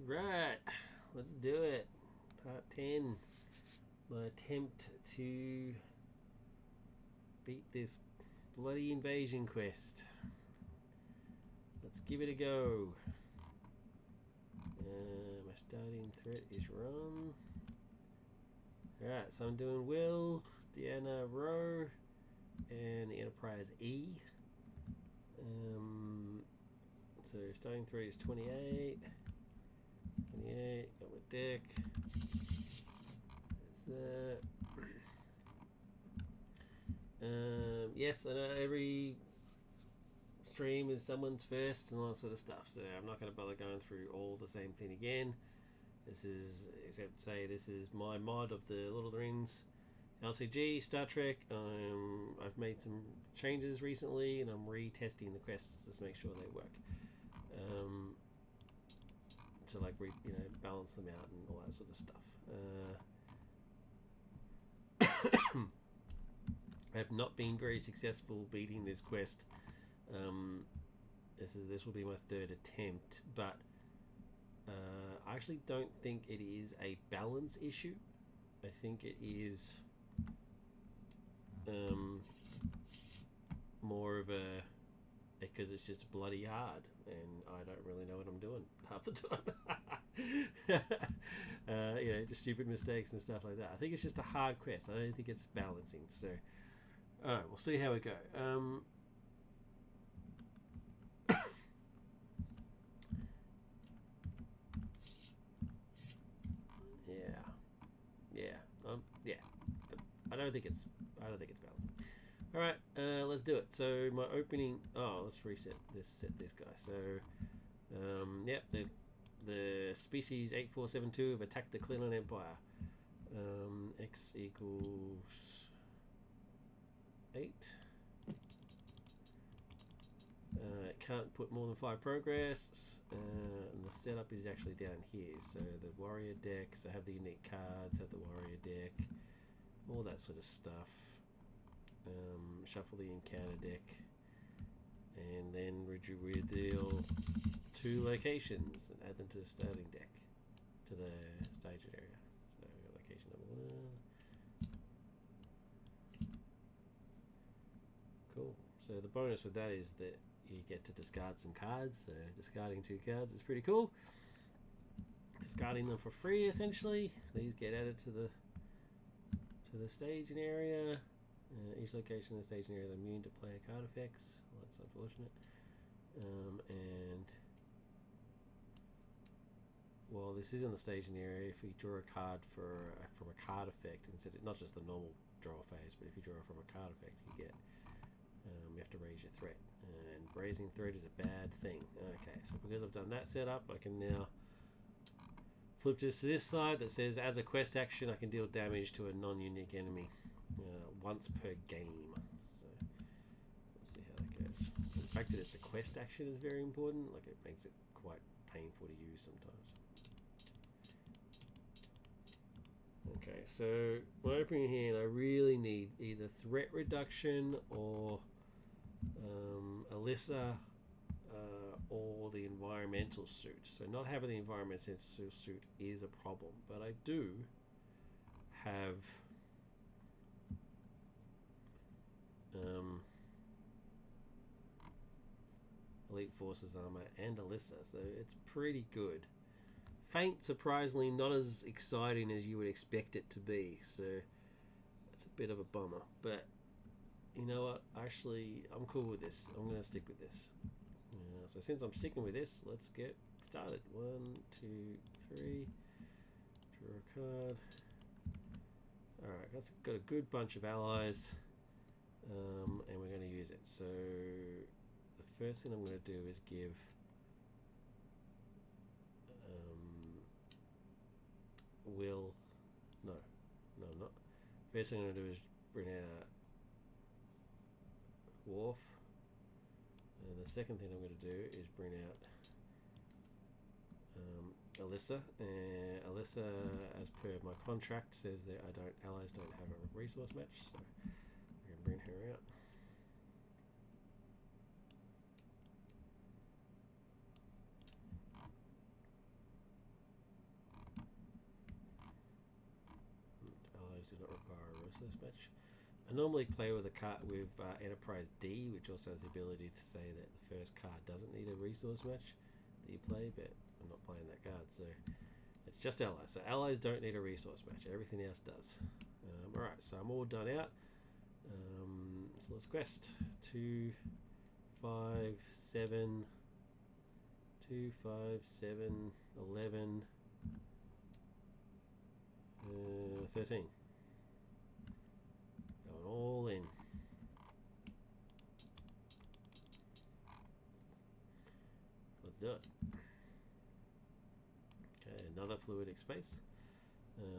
Right, let's do it. Part 10. My attempt to beat this bloody invasion quest. Let's give it a go. My starting threat is run. Alright, so I'm doing Will, Deanna Row, and the Enterprise E. So starting threat is 28. 28, got my deck. There's that. Yes, I know every stream is someone's first and all that sort of stuff, so I'm not going to bother going through all the same thing again. This is, except to say, this is my mod of the Lord of the Rings LCG Star Trek. I've made some changes recently, and I'm retesting the quests to make sure they work. To like balance them out and all that sort of stuff. I have not been very successful beating this quest. This will be my third attempt, but I actually don't think it is a balance issue. I think it is more of a because it's just bloody hard and I don't really know what I'm doing half the time. Just stupid mistakes and stuff like that. I think it's just a hard quest. I don't think it's balancing. So alright, we'll see how we go. Yeah. I don't think it's balancing. All right, let's do it. So my opening. Oh, let's reset this. Set this guy. So, yep. The species 8472 have attacked the Klingon Empire. X equals 8. It can't put more than 5 progress. And the setup is actually down here. So the warrior decks. I have the unique cards. Have the warrior deck. All that sort of stuff. Shuffle the encounter deck, and then reveal 2 locations and add them to the starting deck, to the staging area. So location number 1. Cool. So the bonus with that is that you get to discard some cards. So discarding 2 cards is pretty cool. Discarding them for free, essentially. These get added to the staging area. Each location in the staging area is immune to player card effects. Well, that's unfortunate. And while this is in the staging area, if you draw a card from a card effect, instead of not just the normal draw phase, but if you draw from a card effect, you have to raise your threat. And raising threat is a bad thing. Okay, so because I've done that setup, I can now flip this to this side that says, as a quest action, I can deal damage to a non-unique enemy. Once per game. So let's see how that goes. The fact that it's a quest action is very important. Like, it makes it quite painful to use sometimes. Okay, so my opening hand, I really need either threat reduction or Alyssa or the environmental suit. So not having the environmental suit is a problem, but I do have Elite Forces armor and Alyssa, so it's pretty good. Faint, surprisingly, not as exciting as you would expect it to be, so it's a bit of a bummer. But you know what? Actually, I'm cool with this. I'm going to stick with this. So since I'm sticking with this, let's get started. 1, 2, 3. Draw a card. Alright, that's got a good bunch of allies. And we're going to use it. So the first thing I'm going to do is give Will, no I'm not. First thing I'm going to do is bring out Worf, and the second thing I'm going to do is bring out Alyssa. Alyssa, as per my contract, says that allies don't have a resource match, so we're going to bring her out. resource match. I normally play with a card with Enterprise D, which also has the ability to say that the first card doesn't need a resource match that you play, but I'm not playing that card, so it's just allies. So allies don't need a resource match. Everything else does. Alright, so I'm all done out. So let's quest 2, 5, 7, 2, 5, 7, 11, 13. Going all in. Let's do it. Okay, another fluidic space.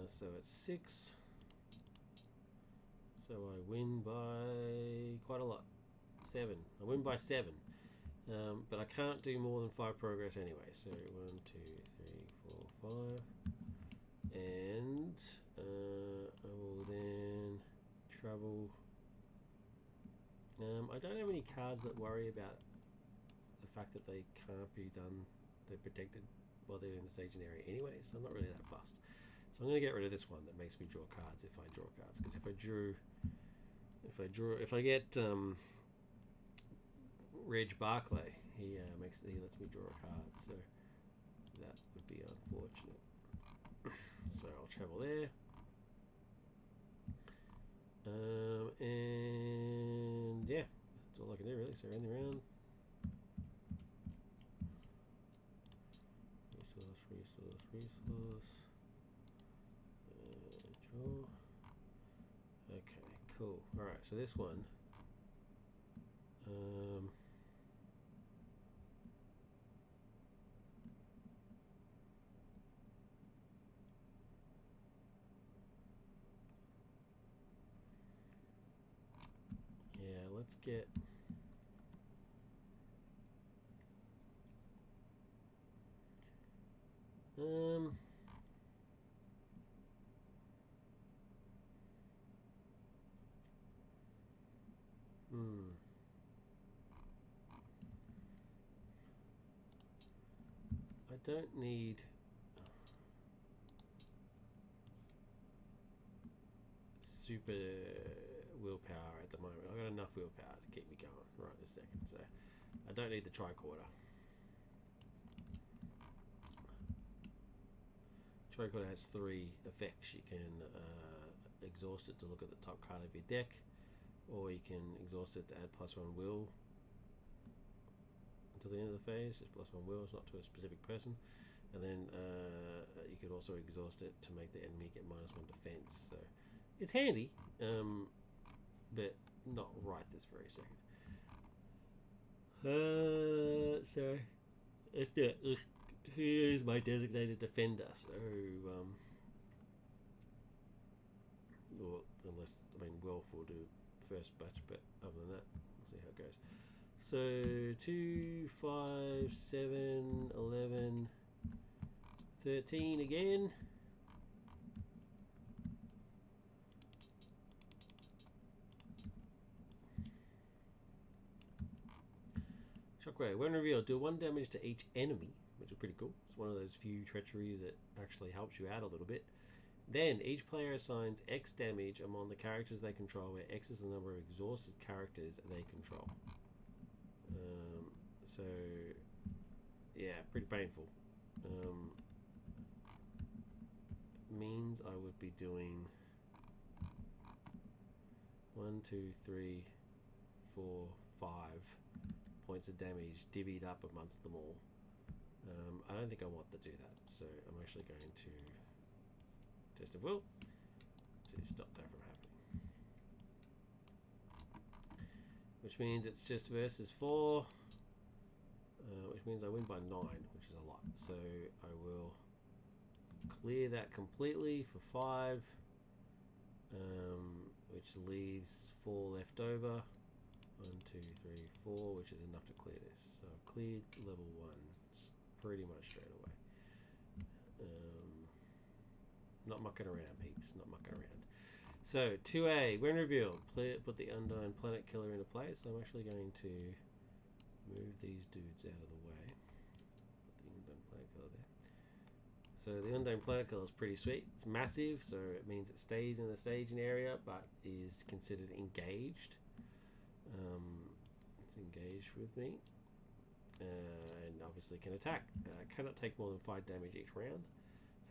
So it's 6. So I win by quite a lot. 7. I win by 7. But I can't do more than 5 progress anyway. So 1, 2, 3, 4, 5. And I will then travel. I don't have any cards that worry about the fact that they can't be done. They're protected while they're in the staging area anyway, so I'm not really that fussed. So I'm going to get rid of this one that makes me draw cards if I draw cards. Because if I get Reg Barclay, he lets me draw a card, so that would be unfortunate. So I'll travel there. And yeah, that's all I can do really. So around the round. Resource. Draw. Okay, cool. Alright, so this one. Yeah, let's get. I don't need super willpower at the moment. I've got enough willpower to keep me going right this second, so I don't need the tricorder. Tricorder has 3 effects. You can exhaust it to look at the top card of your deck, or you can exhaust it to add +1 will until the end of the phase. Just +1 will, it's not to a specific person. And then you could also exhaust it to make the enemy get -1 defense. So it's handy, but not right this very second. So let's do it. Here's my designated defender. So, well, unless Wolf will do first batch, but other than that, we'll see how it goes. So 2, 5, 7, 11, 13 again. Shockwave. When revealed, do 1 damage to each enemy, which is pretty cool. It's one of those few treacheries that actually helps you out a little bit. Then each player assigns X damage among the characters they control, where X is the number of exhausted characters they control. So yeah, pretty painful. Means I would be doing 1, 2, 3, 4, 5 points of damage divvied up amongst them all. I don't think I want to do that, so I'm actually going to test of will to stop that from happening. Which means it's just versus 4, which means I win by 9, which is a lot. So I will clear that completely for 5, which leaves 4 left over. 1, 2, 3, 4, which is enough to clear this. So I've cleared level 1 pretty much straight away. Not mucking around, peeps. Not mucking around. So 2A, when revealed, put the Undying Planet Killer into place. I'm actually going to move these dudes out of the way. Put the Undying Planet Killer there. So the Undone Planet Killer is pretty sweet. It's massive, so it means it stays in the staging area, but is considered engaged. It's engaged with me, and obviously can attack. Cannot take more than 5 damage each round.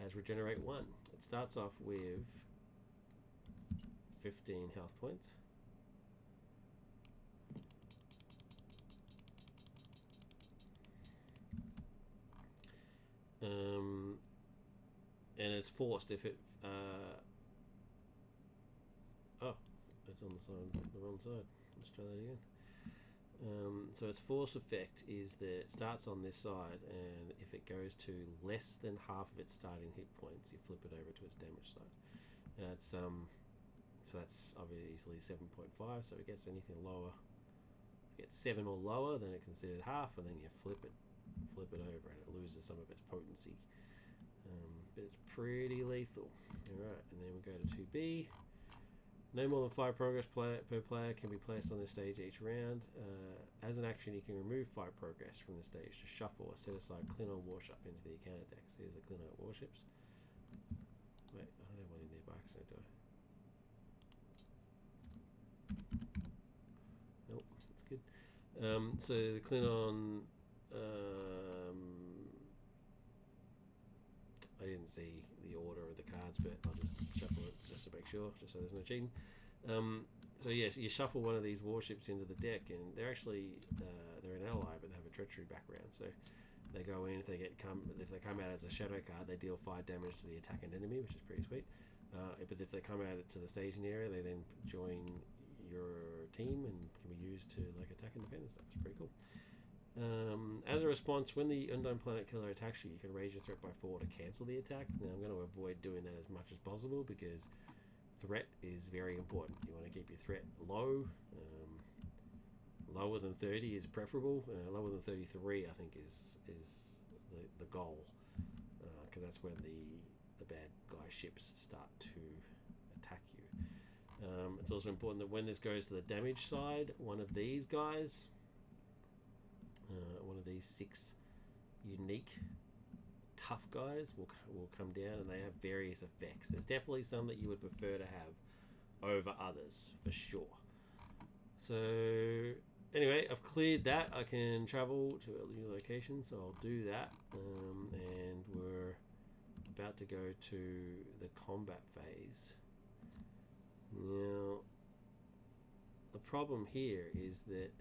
Has regenerate 1. It starts off with 15 health points. And it's forced if it oh, it's on the wrong side. Let's try that again. So its force effect is that it starts on this side, and if it goes to less than half of its starting hit points, you flip it over to its damage side. It's so that's obviously 7.5. So if it gets anything lower, if it gets 7 or lower, then it's considered half, and then you flip it over, and it loses some of its potency. But it's pretty lethal. Alright, and then we go to 2B. No more than 5 progress per player can be placed on this stage each round. As an action, you can remove 5 progress from the stage to shuffle or set aside Klingon warship into the encounter deck. So here's the Klingon warships. Wait, I don't have one in there by accident, do I? Nope, that's good. So the Klingon... I didn't see the order of the cards, but I'll just shuffle it just to make sure, just so there's no cheating. So yes, you shuffle one of these warships into the deck, and they're actually they're an ally, but they have a treachery background. So they go in, if they come out as a shadow card, they deal 5 damage to the attacking enemy, which is pretty sweet. But if they come out to the staging area, they then join your team and can be used to like attack and defend and stuff. It's pretty cool. As a response, when the Undone Planet Killer attacks you, you can raise your threat by 4 to cancel the attack. Now I'm going to avoid doing that as much as possible because threat is very important. You want to keep your threat low. Lower than 30 is preferable. Lower than 33, I think, is the goal, because that's when the bad guy ships start to attack you. It's also important that when this goes to the damage side, one of these guys. One of these 6 unique tough guys will come down, and they have various effects. There's definitely some that you would prefer to have over others, for sure. So anyway, I've cleared that. I can travel to a new location, so I'll do that. And we're about to go to the combat phase. Now, the problem here is that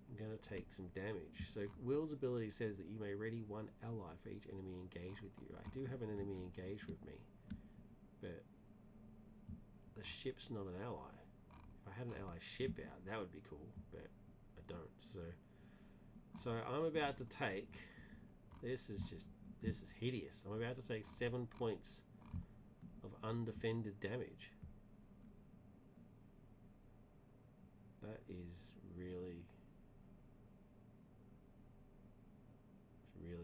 I'm going to take some damage. So Will's ability says that you may ready 1 ally for each enemy engaged with you. I do have an enemy engaged with me, but the ship's not an ally. If I had an ally ship out, that would be cool, but I don't. So I'm about to take, this is hideous. I'm about to take 7 points of undefended damage. That is really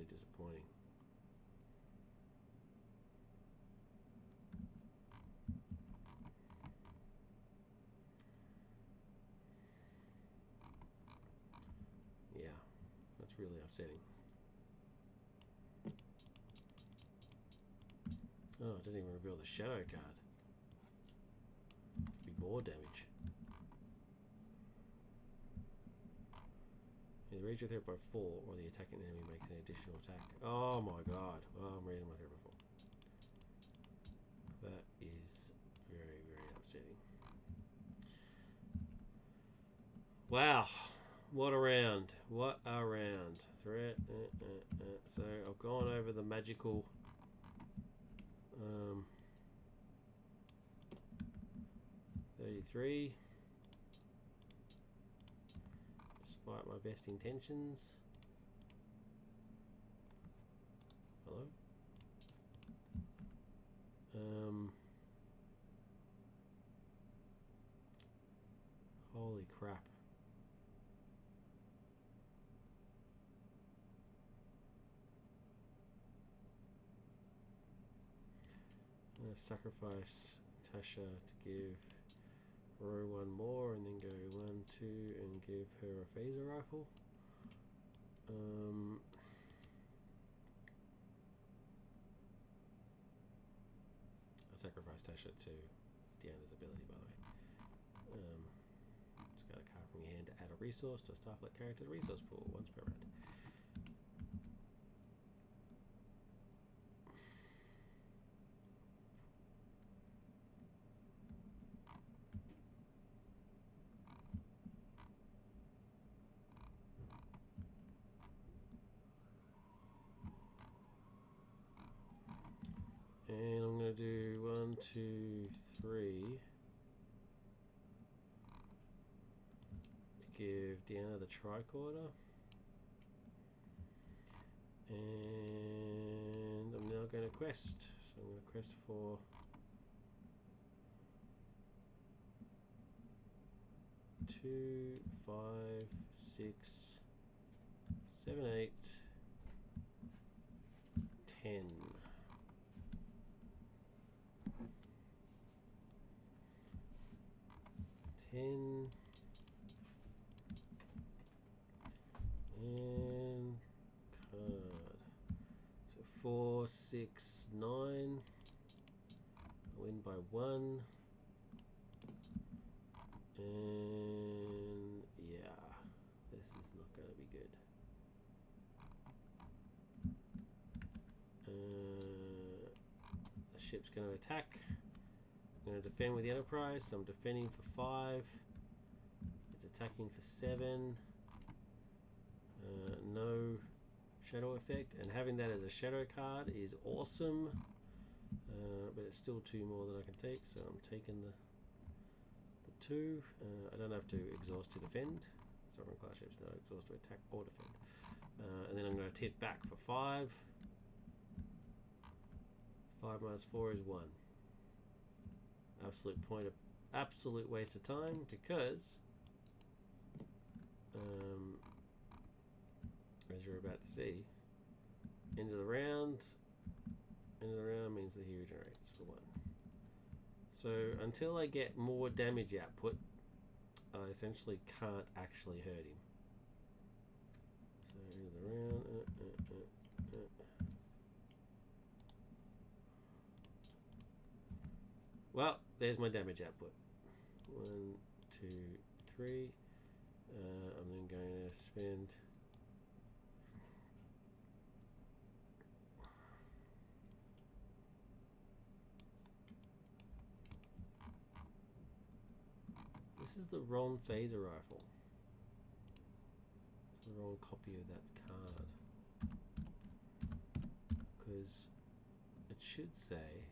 disappointing. Yeah, that's really upsetting. Oh, it doesn't even reveal the shadow card. Could be more damage. Either raise your threat by 4 or the attacking enemy makes an additional attack. Oh my god. Oh, I'm reading my threat by 4. That is very, very upsetting. Wow. What a round. What a round. Threat. So I've gone over the magical 33. Despite my best intentions. Hello? Holy crap. I'm going to sacrifice Tasha to give Row 1 more, and then go 1, 2, and give her a phaser rifle. I sacrificed Tasha to Deanna's ability, by the way. Just got a card from your hand to add a resource to a Starfleet character's resource pool once per round. And I'm going to do 1, 2, 3 to give Deanna the tricorder. And I'm now going to quest. So I'm going to quest for two, 5, 6, 7, 8, 10. And card. So 4, 6, 9. I win by 1. And yeah, this is not going to be good. The ship's going to attack. I'm going to defend with the Enterprise, so I'm defending for 5. It's attacking for 7. No shadow effect, and having that as a shadow card is awesome. But it's still 2 more than I can take, so I'm taking the 2. I don't have to exhaust to defend. Sovereign class ships no exhaust to attack or defend. And then I'm going to hit back for 5. 5 minus 4 is 1. Absolute waste of time, because as you're about to see, end of the round means that he regenerates for 1. So until I get more damage output, I essentially can't actually hurt him. So end of the round. Well, there's my damage output. 1, 2, 3. I'm then going to spend this is the wrong phaser rifle. It's the wrong copy of that card, because it should say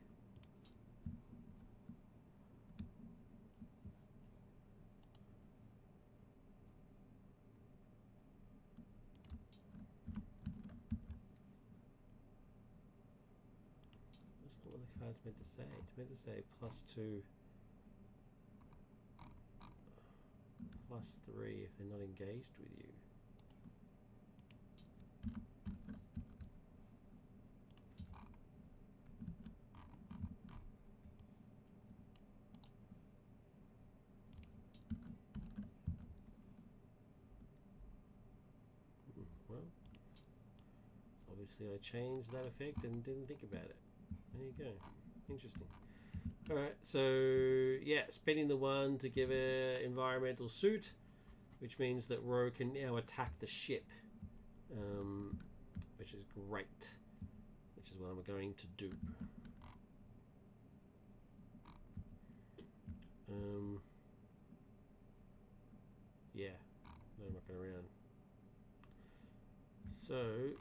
it's meant to say. It's meant to say +2, +3 if they're not engaged with you. Well, obviously I changed that effect and didn't think about it. There you go. Interesting. Alright, so yeah, spending the 1 to give an environmental suit, which means that Ro can now attack the ship, which is great, which is what I'm going to do. Yeah, no mucking around. So,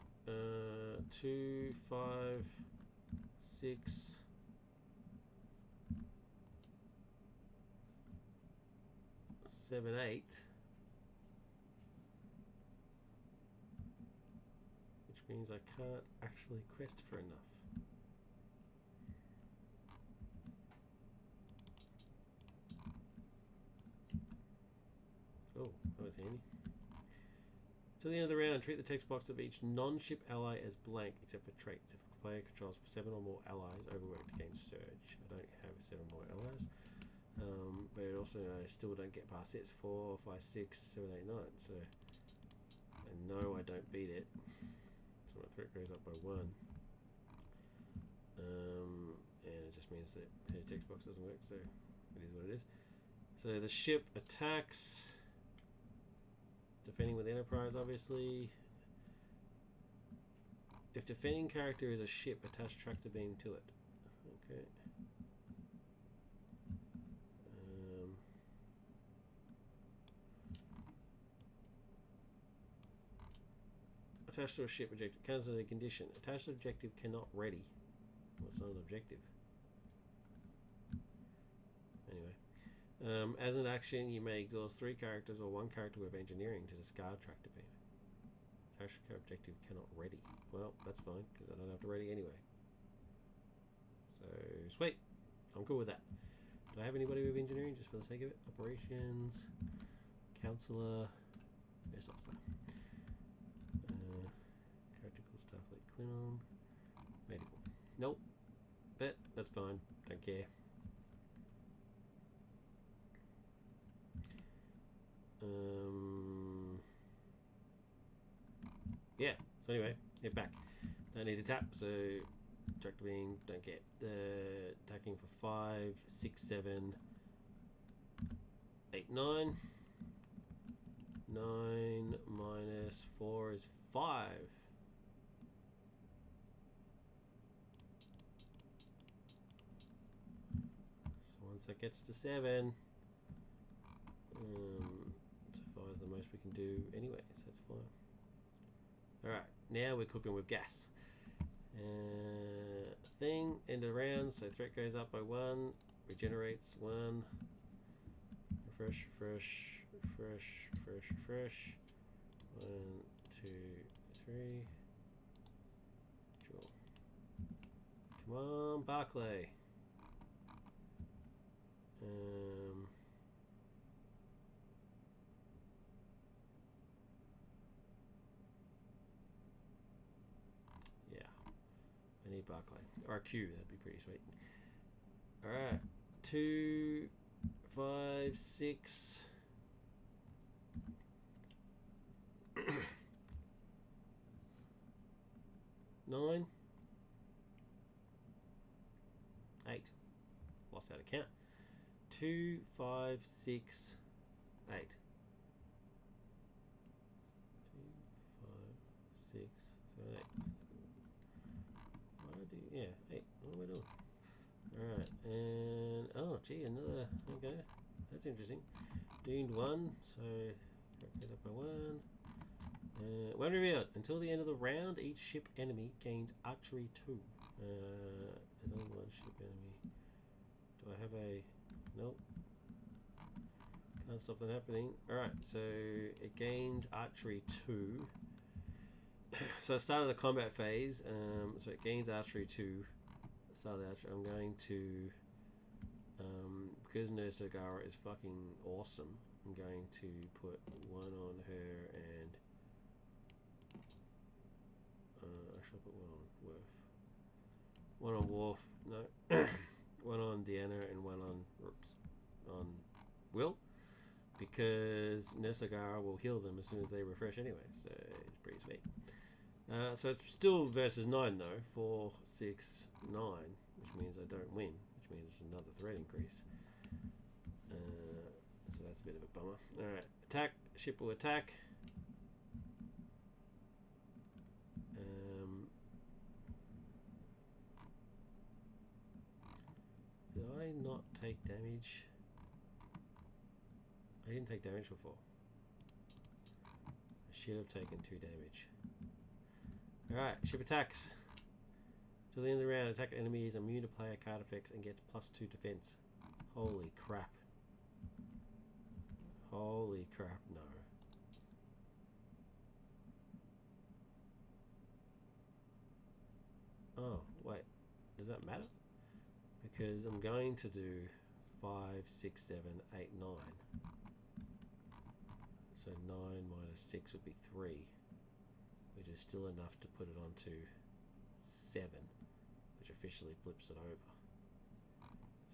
2, 5, 6, 7, 8, which means I can't actually quest for enough. Oh, that was handy. Till the end of the round, treat the text box of each non-ship ally as blank, except for traits. If a player controls 7 or more allies, overworked against Surge. I don't have 7 more allies. But also I still don't get past sets 4, 5, 6, 7, 8, 9. So, and And no, I don't beat it. So my threat goes up by 1. And it just means that the text box doesn't work, so it is what it is. So the ship attacks, defending with Enterprise, obviously. If defending character is a ship, attach tractor beam to it. Okay. Attached to a ship objective. Cancel the condition. Attached objective cannot ready. Well, it's not an objective. Anyway. As an action, you may exhaust 3 characters or 1 character with engineering to discard tractor beam. Attached objective cannot ready. Well, that's fine, because I don't have to ready anyway. So, sweet. I'm cool with that. Do I have anybody with engineering, just for the sake of it? Operations, counselor, first officer. Practical stuff like Klingon, medical. Nope. But that's fine. Don't care. Yeah. So anyway, head back. Don't need to tap. So tractor beam. Don't get the attacking for 5, 6, 7, 8, 9. 9 minus 4 is 5. So once that gets to 7, so 5 is the most we can do anyway, so that's fine. Alright, now we're cooking with gas. Thing, end of round, so threat goes up by 1, regenerates 1, refresh, refresh, refresh, refresh, refresh. 1, 2, 3. Draw. Come on, Barclay. Yeah, I need Barclay or a Q. That'd be pretty sweet. All right, 2, 5, 6. 9, 8. Lost out of count. 2, 5, 6, 8. 2, 5, 6, 7, 8. What do I do? Yeah, 8. What am I doing? Alright, and oh gee, another. Okay, that's interesting. Doomed 1, so that goes up by 1. When revealed, until the end of the round, each ship enemy gains archery 2. There's only 1 ship enemy. Do I have a... Nope. Can't stop that happening. Alright, so it gains archery 2. So at the start of the combat phase, so it gains archery 2. Start of the archery, I'm going to... because Nurse O'Gara is fucking awesome, I'm going to put 1 on her and... I should put 1 on Worf. 1 on Worf, no. 1 on Deanna and 1 on Will, because Nurse O'Gara will heal them as soon as they refresh anyway, so it's pretty sweet. So it's still versus 9 though, 4, 6, 9, which means I don't win, which means it's another threat increase. So that's a bit of a bummer. Alright, attack, ship will attack. Did I not take damage? I didn't take damage before. I should have taken 2 damage. Alright, ship attacks. Till the end of the round, attack enemy is immune to player card effects and gets +2 defense. Holy crap. Holy crap, no. Oh, wait. Does that matter? Because I'm going to do 5, 6, 7, 8, 9. So 9 minus 6 would be 3, which is still enough to put it onto 7, which officially flips it over.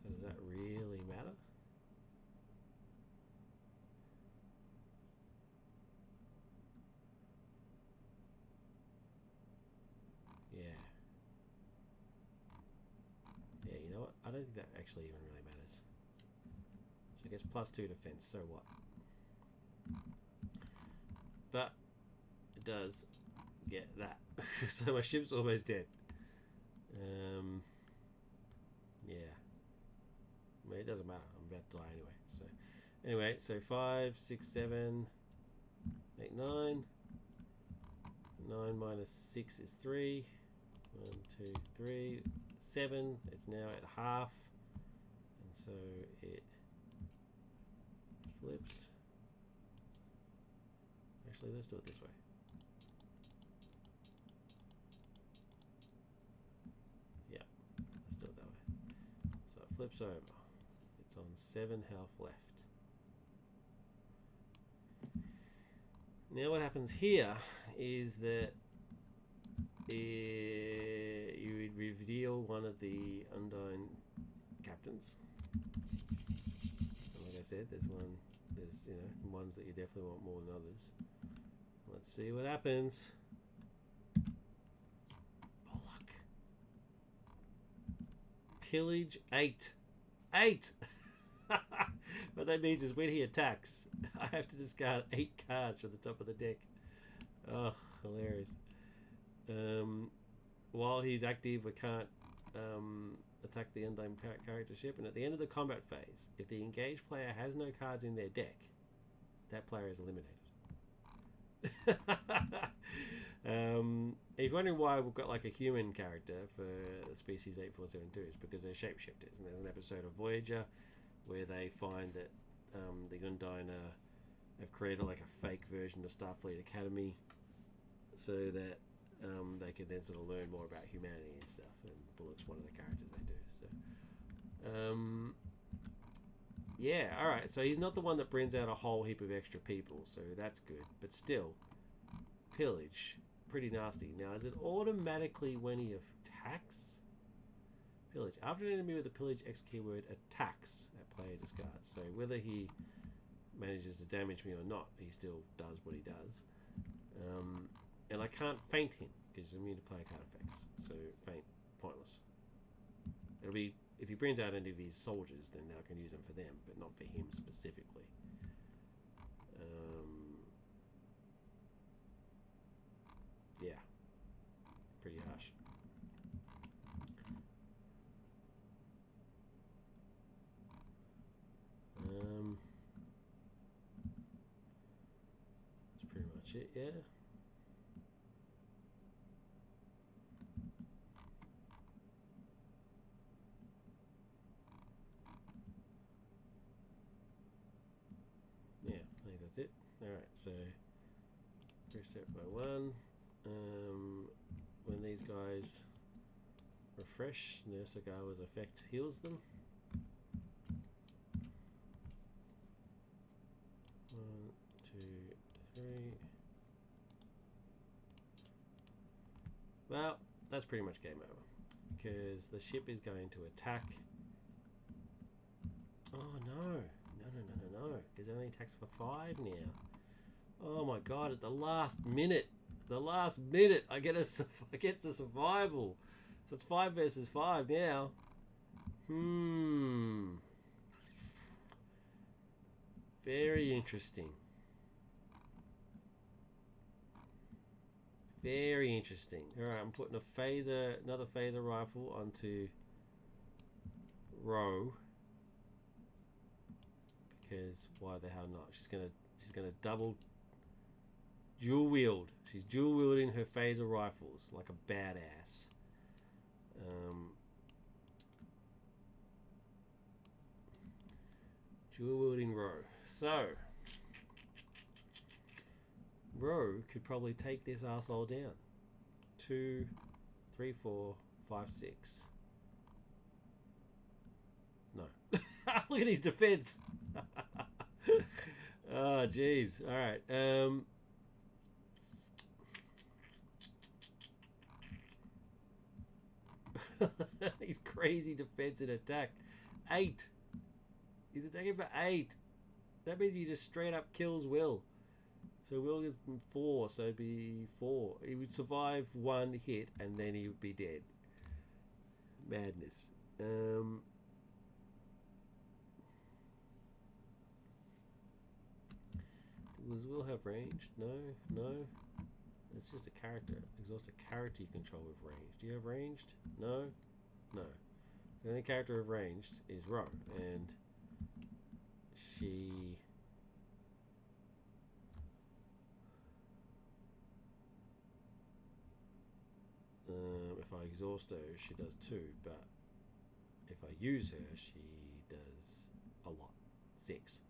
So does that really matter? I don't think that actually even really matters. So I guess +2 defense, so what? But it does get that. So my ship's almost dead. Yeah. I mean, it doesn't matter. I'm about to die anyway. So anyway, so 5, 6, 7, 8, 9. 9 minus 6 is 3. 1, 2, 3, 7. It's now at half. And so it flips. Actually, let's do it this way. Yeah, let's do it that way. So it flips over. It's on 7 health left. Now what happens here is that you would reveal one of the Undyne captains. And like I said, there's ones that you definitely want more than others. Let's see what happens. Bollock. Pillage 8. 8! What that means is when he attacks, I have to discard 8 cards from the top of the deck. Oh, hilarious. While he's active, we can't attack the Undyne character ship, and at the end of the combat phase, if the engaged player has no cards in their deck, that player is eliminated. If you're wondering why we've got like a human character for species 8472, it's because they're shapeshifters, and there's an episode of Voyager where they find that the Undyne have created like a fake version of Starfleet Academy so that they can then sort of learn more about humanity and stuff, and Bullock's one of the characters they do. So yeah, alright, so he's not the one that brings out a whole heap of extra people, so that's good, but still, pillage, pretty nasty. Now, is it automatically when he attacks? Pillage. After an enemy with a pillage X keyword attacks, that player discards. So whether he manages to damage me or not, he still does what he does. And I can't feint him because he's immune to player card effects. So feint, pointless. It'll be, if he brings out any of his soldiers, then I can use them for them, but not for him specifically. Yeah, pretty harsh. That's pretty much it, yeah. Yeah, I think that's it. Alright, so reset by 1. When these guys refresh, Nurse Agawa's effect heals them. 1, 2, 3. Well, that's pretty much game over because the ship is going to attack. Oh no, no, because it only attacks for 5 now. Oh my god, at the last minute, I get the survival. So it's 5 versus 5 now. Very interesting. Very interesting. Alright, I'm putting another phaser rifle onto Ro. Because why the hell not? She's gonna double dual wield. She's dual wielding her phaser rifles like a badass. Dual wielding Ro. So Ro could probably take this asshole down. 2, 3, 4, 5, 6. No. Look at his defense. Oh, jeez. All right. He's crazy defense and attack. 8. He's attacking for 8. That means he just straight up kills Will. So Will is 4, so it'd be 4. He would survive 1 hit and then he would be dead. Madness. Does Will have ranged? No, no. It's just a character. Exhaust a character you control with range. Do you have ranged? No, no. So the only character with ranged is Ro, and she. If I exhaust her, she does 2, but if I use her, she does a lot. 6.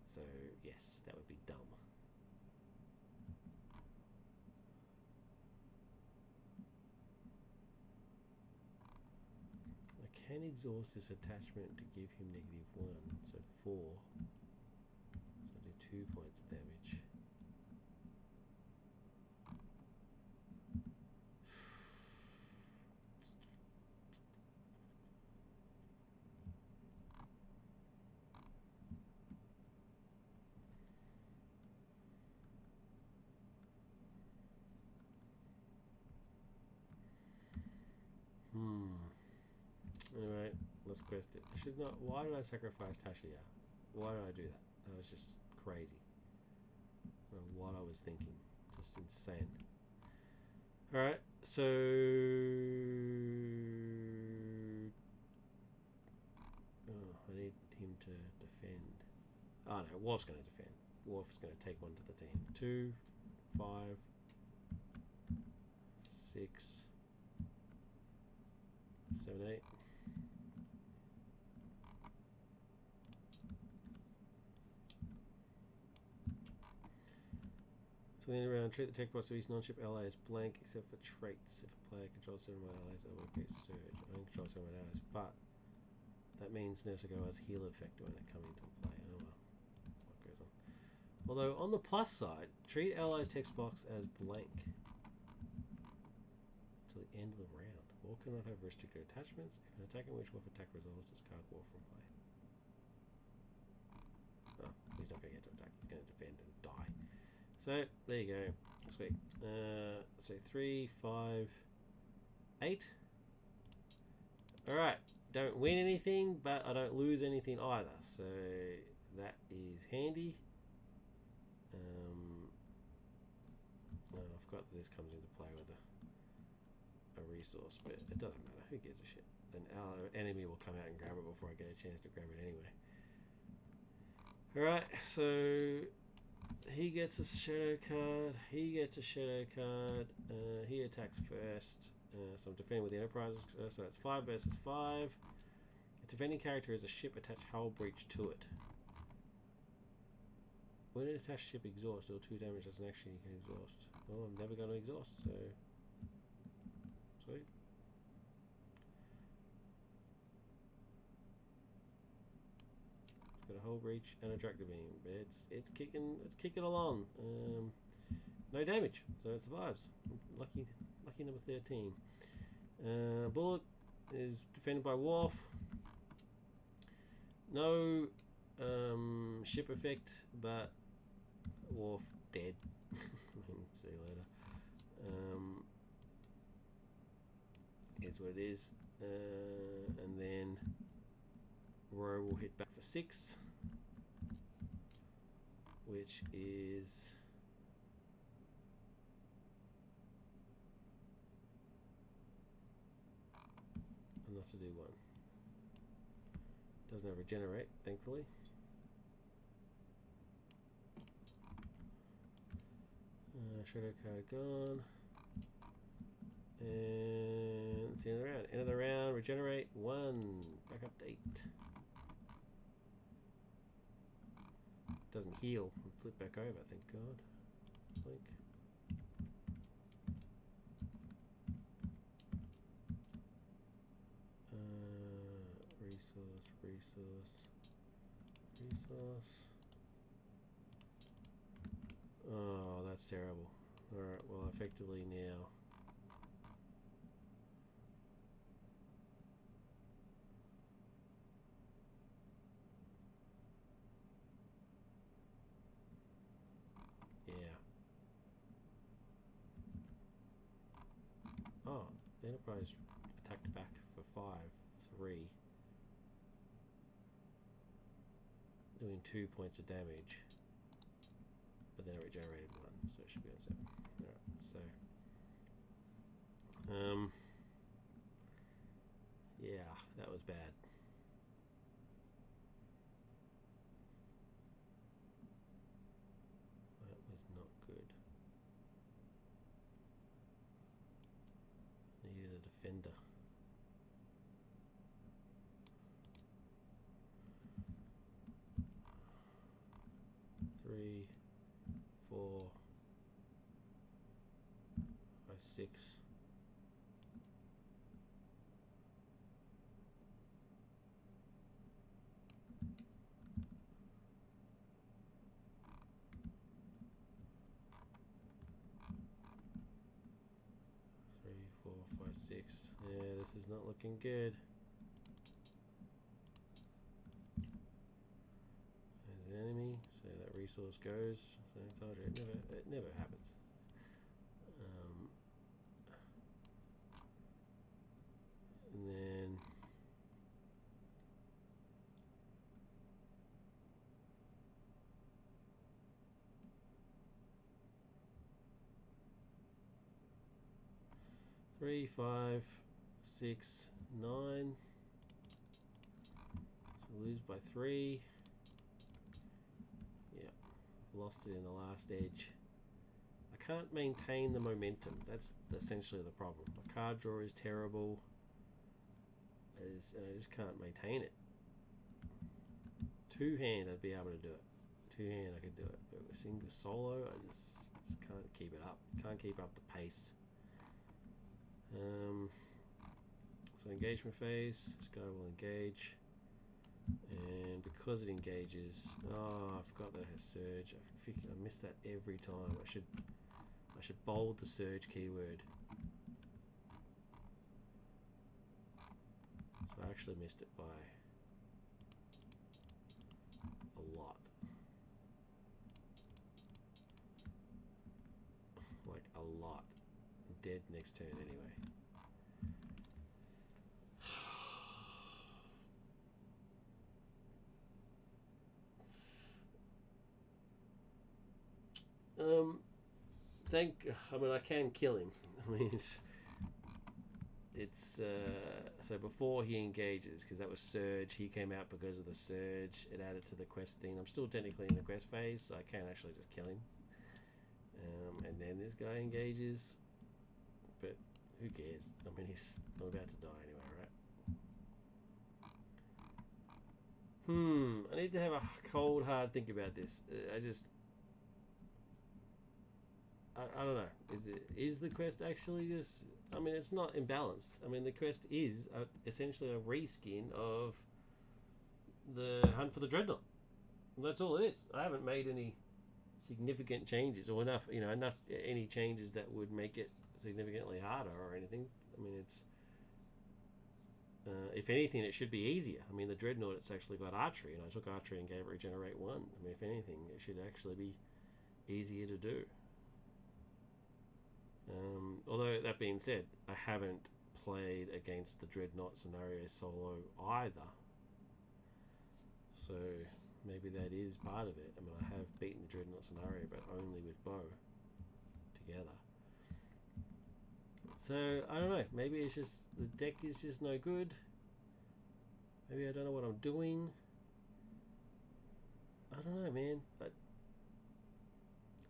So, yes, that would be dumb. I can exhaust this attachment to give him -1, so 4. So I do 2 points of damage. Anyway, let's quest it. I should not. Why did I sacrifice Tashiya? Why did I do that? That was just crazy. I don't know what I was thinking. Just insane. Alright, so. Oh, I need him to defend. Oh no, Worf's going to defend. Worf is going to take one to the team. 2, 5, 6, 7, 8. So the end round, treat the tech box of each non-ship ally as blank except for traits. If a player controls 7 of my allies, I will create Surge. I don't control 7 of my allies, but that means Nurse Go has heal effect when it comes into play. Oh well, what goes on. Although on the plus side, treat allies text box as blank till the end of the round. War cannot have restricted attachments. If an attack in which Wolf attack resolves, discard War from play. Oh, he's not going to get to attack. He's going to defend and die. So there you go. Sweet. So 3, 5, 8. All right. Don't win anything, but I don't lose anything either. So that is handy. I forgot that this comes into play with a resource, but it doesn't matter. Who gives a shit? Our enemy will come out and grab it before I get a chance to grab it anyway. All right. So. He gets a shadow card. He gets a shadow card. He attacks first. So I'm defending with the Enterprise. So that's 5 versus 5. A defending character is a ship. Attach hull breach to it. When an attached ship exhausts, or 2 damage as an action, you can exhaust. Oh, I'm never going to exhaust. So sweet. Got a hull breach and a tractor beam. It's kicking along. No damage, so it survives. Lucky number 13. Bullet is defended by Worf. No ship effect, but Worf dead. See you later. Is what it is. And then Row will hit back for 6, which is enough to do 1. Doesn't have regenerate, thankfully. Shadow card gone. And it's the end of the round. End of the round, regenerate 1. Back up to 8. Doesn't heal. Flip back over, thank God. Blink. Resource. Oh, that's terrible. Alright, well, effectively now. Yeah. Oh, the Enterprise attacked back for 5, 3. Doing 2 points of damage. But but then it regenerated 1, so it should be on 7. Alright, so yeah, that was bad. That was not good. Needed a defender. Three, 4, 5, 6. 3, 4, 5, 6. Yeah, this is not looking good. There's an enemy, so that resource goes. So I told you, it never happens. And then three, 5, 6, 9. So lose by 3. Yeah, I've lost it in the last edge. I can't maintain the momentum. That's essentially the problem. My card draw is terrible. And I just can't maintain it. Two-hand, I'd be able to do it. Two-hand, I could do it. But with single solo, I just can't keep it up. Can't keep up the pace. So engagement phase. This guy will engage. And because it engages, oh, I forgot that it has surge. I miss that every time. I should bold the surge keyword. So I actually missed it by a lot. Like a lot. I'm dead next turn anyway. I mean, I can kill him. I mean, it's so before he engages, because that was surge, he came out because of the surge. It added to the quest thing. I'm still technically in the quest phase, so I can actually just kill him. And then this guy engages, but who cares? I mean, he's not about to die anyway, right? I need to have a cold, hard think about this. I don't know. Is the quest actually just? I mean, it's not imbalanced. I mean, the quest is essentially a reskin of the Hunt for the Dreadnought. That's all it is. I haven't made any significant changes, or enough any changes that would make it significantly harder or anything. I mean, it's if anything, it should be easier. I mean, the Dreadnought, it's actually got archery, and I took archery and gave it regenerate 1. I mean, if anything, it should actually be easier to do. Although that being said, I haven't played against the Dreadnought scenario solo either, so maybe that is part of it. I mean, I have beaten the Dreadnought scenario, but only with Bo together. So I don't know. Maybe it's just the deck is just no good. Maybe I don't know what I'm doing. I don't know, man. But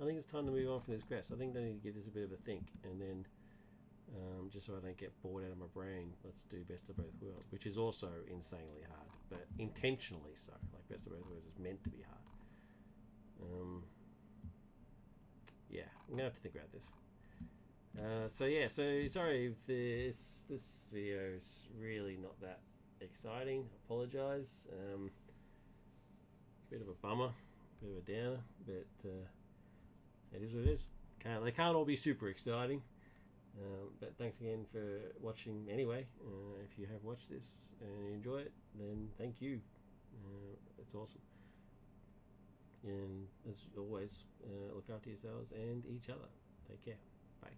I think it's time to move on from this quest. I think I need to give this a bit of a think, and then just so I don't get bored out of my brain, let's do Best of Both Worlds, which is also insanely hard, but intentionally so. Like Best of Both Worlds is meant to be hard. Yeah, I'm gonna have to think about this. So sorry if this video is really not that exciting. I apologise. Bit of a bummer, bit of a downer, but it is what it is. They can't all be super exciting. But thanks again for watching anyway. If you have watched this and you enjoy it, then thank you. It's awesome. And as always, look after yourselves and each other. Take care. Bye.